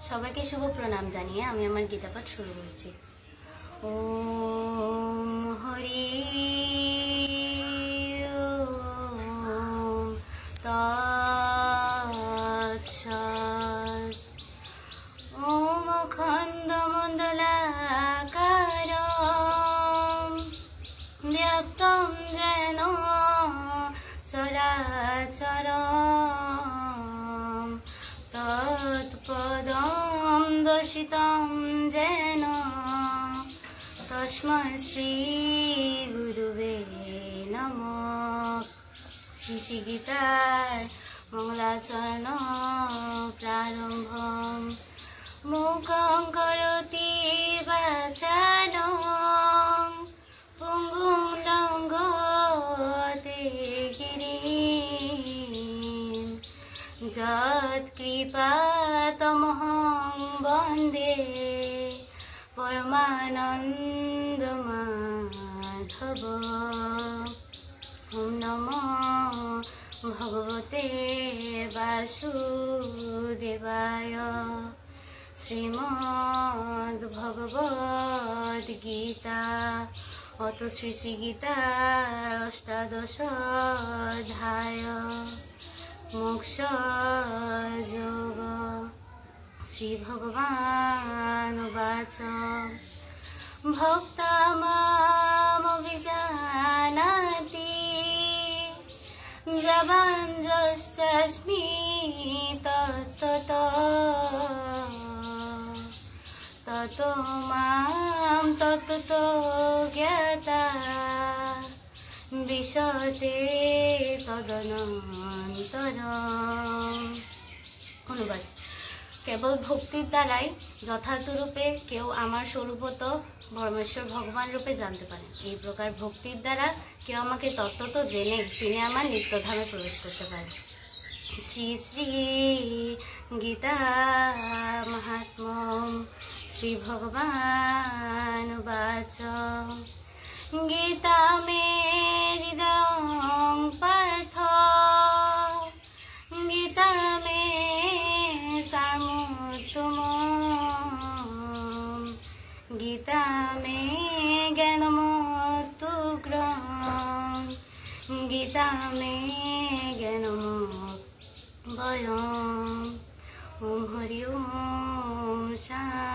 সবাইকে শুভ প্রণাম জানিয়ে আমি আমার গীতা পাঠ শুরু করছি। ওম হরি ওম তৎসৎ। ওম অখণ্ডমণ্ডলাকারম ব্যাপ্তং যেন চরাচরম তৎপদং দর্শিতং যেন তস্मै শ্রী গুরুবে নমঃ। শ্রী শ্রী গীতার মঙ্গলাচরণ প্রারম্ভম। মুখং করোতি বাচালং পুঙ্গুং লঙ্ঘতে গিরিম যৎকৃপাতমহং বন্দে পরমানন্দ মাধব। ওম নমো ভগবতে বাসুদেবায়। শ্রীমদ্ ভগবদ গীতা অত শ্রী শ্রী গীতার অষ্টাদশ অধ্যায় মোক্ষ যোগ। শ্রী ভগবান উবাচ ভক্তা মামভিজানাতি জবান যস্মি তত্ততো ততো মাম তত্ততো জ্ঞাতা বিশতে তদনন্তরম। অনুবাদ: কেবল ভক্তির দ্বারাই যথার্থরূপে কেউ আমার স্বরূপত পরমেশ্বর ভগবান রূপে জানতে পারে। এই প্রকার ভক্তির দ্বারা কেউ আমাকে তত্ত্বত জেনে তিনি আমার নিত্যধামে প্রবেশ করতে পারে। শ্রী শ্রী গীতা মাহাত্ম্যম। শ্রী ভগবান উবাচ গীতা মে হৃদয়ং পার্থ গীতা মে সারমুত্তমম গীতা মে জ্ঞানমুত্তুগ্রম গীতা মে জ্ঞানমভয়ম। ওম হরি ওম শান্তি।